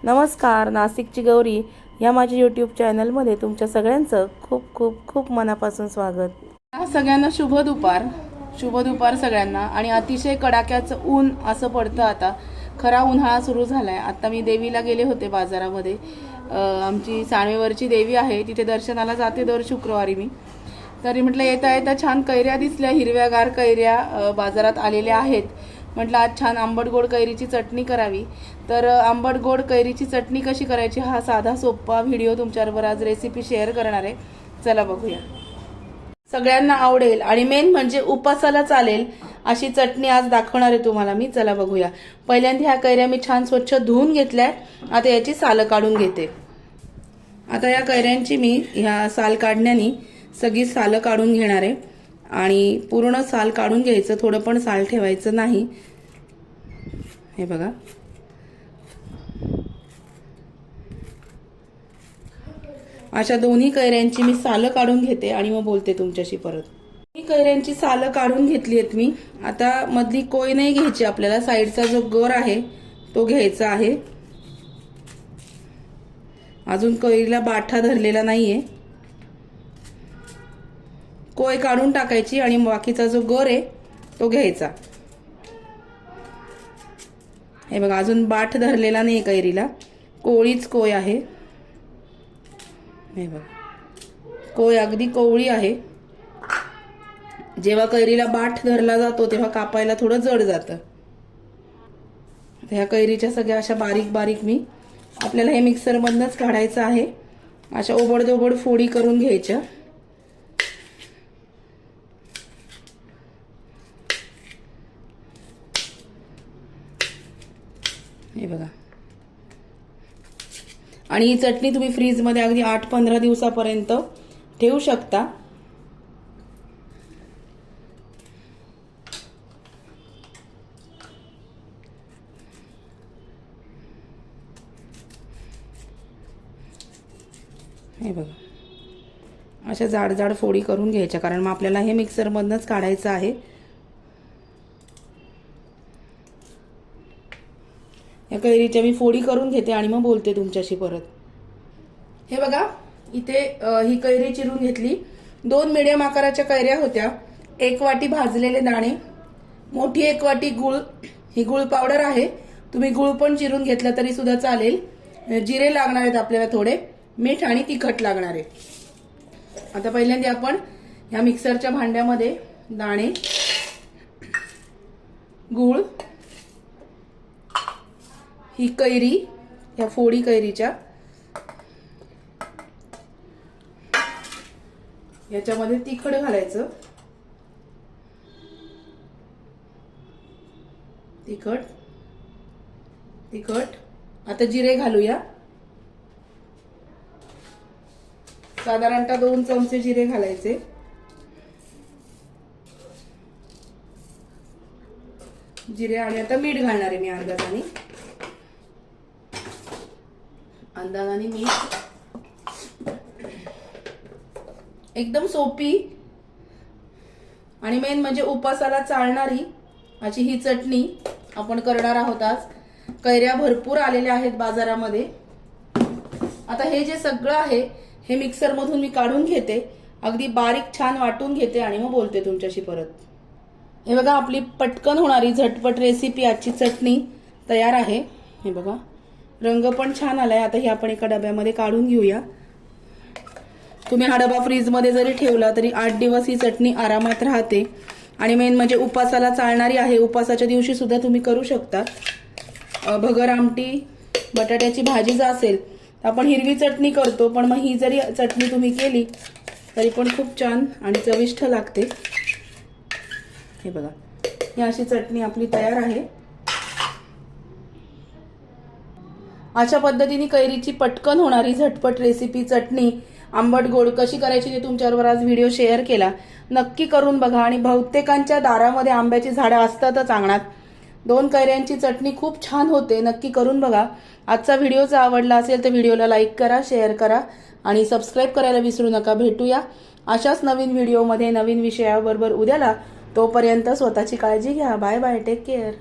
नमस्कार, नाशिकची गौरी या माझ्या यूट्यूब चॅनलमध्ये तुमच्या सगळ्यांचं खूप खूप खूप मनापासून स्वागत। सगळ्यांना शुभ दुपार सगळ्यांना। आणि अतिशय कडाक्याचं ऊन असं पडतं आता, खरा उन्हाळा सुरू झालाय। आता मी देवीला गेले होते बाजारामध्ये, आमची सांडवेवरची देवी आहे तिथे दर्शनाला जाते दर शुक्रवारी मी। तरी म्हटलं येता येता छान कैऱ्या दिसल्या, हिरव्यागार कैऱ्या बाजारात आलेल्या आहेत। म्हटलं आज छान आंबट गोड कैरीची चटणी करावी। तर आंबट गोड कैरीची चटणी कशी करायची हा साधा सोपा व्हिडिओ तुमच्याबरोबर आज रेसिपी शेअर करणार आहे। चला बघूया। सगळ्यांना आवडेल आणि मेन म्हणजे उपासाला चालेल अशी चटणी आज दाखवणार आहे तुम्हाला मी। चला बघूया। पहिल्यांदा ह्या कैऱ्या मी छान स्वच्छ धुवून घेतल्या, आता याची सालं काढून घेते। आता या कैऱ्यांची मी ह्या साल काढण्यानी सगळी सालं काढून घेणार आहे आणि पूर्ण साल काढून घ्यायचं, थोडं पण साल ठेवायचं नाही। हे बघा, अशा दोन्ही कैऱ्यांची मी सालं काढून घेते आणि मग बोलते तुमच्याशी परत। ही कैऱ्यांची सालं काढून घेतली आहेत मी। आता मधली कोय नाही घ्यायची आपल्याला, साईडचा जो गर आहे तो घ्यायचा आहे। अजून कैरीला बाठा धरलेला नाहीये, कोय काढून टाकायची आणि बाकीचा जो गर आहे तो घ्यायचा। हे बघा, अजून बाठ धरलेला नाही कैरीला, कोळीच कोय आहे। हे बघा, कोय अगदी कोवळी आहे। जेव्हा कैरीला बाठ धरला जातो तेव्हा कापायला थोडं जड जातं। ह्या कैरीच्या सगळ्या अशा बारीक बारीक मी आपल्याला हे मिक्सर मधनच काढायचं आहे। अशा ओबडधोबड फोडी करून घ्यायच्या। हे बघा, आणि ही चटणी तुम्ही फ्रीज मध्ये अगदी 8-15 दिवसापर्यंत ठेवू शकता। हे बघा, अशा जाड जाड फोडी करून घ्यायच्या, कारण मग आपल्याला हे मिक्सर मधनच काढायचं आहे। या कैरीच्या मी फोडी करून घेते आणि मग बोलते तुमच्याशी परत। हे बघा, इथे ही कैरी चिरून घेतली। 2 मीडियम आकाराच्या कैऱ्या होत्या। 1 वाटी भाजलेले दाणे, मोठी 1 वाटी गुळ, ही गुळ पावडर आहे। तुम्ही गुळ पण चिरून घेतला तरी सुद्धा चालेल। जिरे लागणार आहेत आपल्याला थोडे, मीठ आणि तिखट लागणार आहे। आता पहिल्यांदा आपण ह्या मिक्सरच्या भांड्यामध्ये दाणे, गुळ, ही कैरी, या फोडी कैरीच्या याच्यामध्ये तिखट घालायचं। तिखट तिखट आता जिरे घालूया। साधारणतः 2 चमचे जिरे घालायचे। जिरे आणि आता मीठ घालणार आहे मी अंदाजाने मीठ। एकदम सोपी आणि मेन म्हणजे उपासाला चालणारी अशी ही चटणी आपण करणार आहोत आज। कैऱ्या भरपूर आलेल्या आहेत बाजारामध्ये। आता हे जे सगळं आहे हे मिक्सर मधून मी काढून घेते, अगदी बारीक छान वाटून घेते आणि मग बोलते तुमच्याशी परत। हे बघा, आपली पटकन होणारी झटपट रेसिपी आजची चटणी तयार आहे। हे बघा, रंग पण छान आलाय। आता हे आपण एका डब्यामध्ये काढून घेऊया। तुम्ही हा डबा फ्रीज मध्ये जरी ठेवला तरी 8 दिवस ही चटणी आरामात राहते आणि मेन म्हणजे उपासाला चालणारी आहे। उपासाच्या दिवशी सुद्धा तुम्ही करू शकता। भगर आमटी, बटाट्याची भाजी जर असेल तर आपण हिरवी चटणी करतो, पण मग ही जरी चटणी तुम्ही केली तरी पण खूप छान आणि चविष्ट लागते। हे बघा, ही अशी चटणी आपली तयार आहे। अशा पद्धतीने कैरीची पटकन होणारी झटपट रेसिपी चटणी आंबट गोड कशी करायची ते तुमच्याबरोबर आज व्हिडिओ शेअर केला। नक्की करून बघा। आणि बहुतेकांच्या दारामध्ये आंब्याची झाडं असतातच अंगणात। 2 कैऱ्यांची चटणी खूप छान होते, नक्की करून बघा। आजचा व्हिडिओ जर आवडला असेल तर व्हिडिओला लाईक करा, शेअर करा आणि सबस्क्राईब करायला विसरू नका। भेटूया अशाच नवीन व्हिडिओमध्ये नवीन विषयाबरोबर उद्याला। तोपर्यंत स्वतःची काळजी घ्या। Bye bye, take care.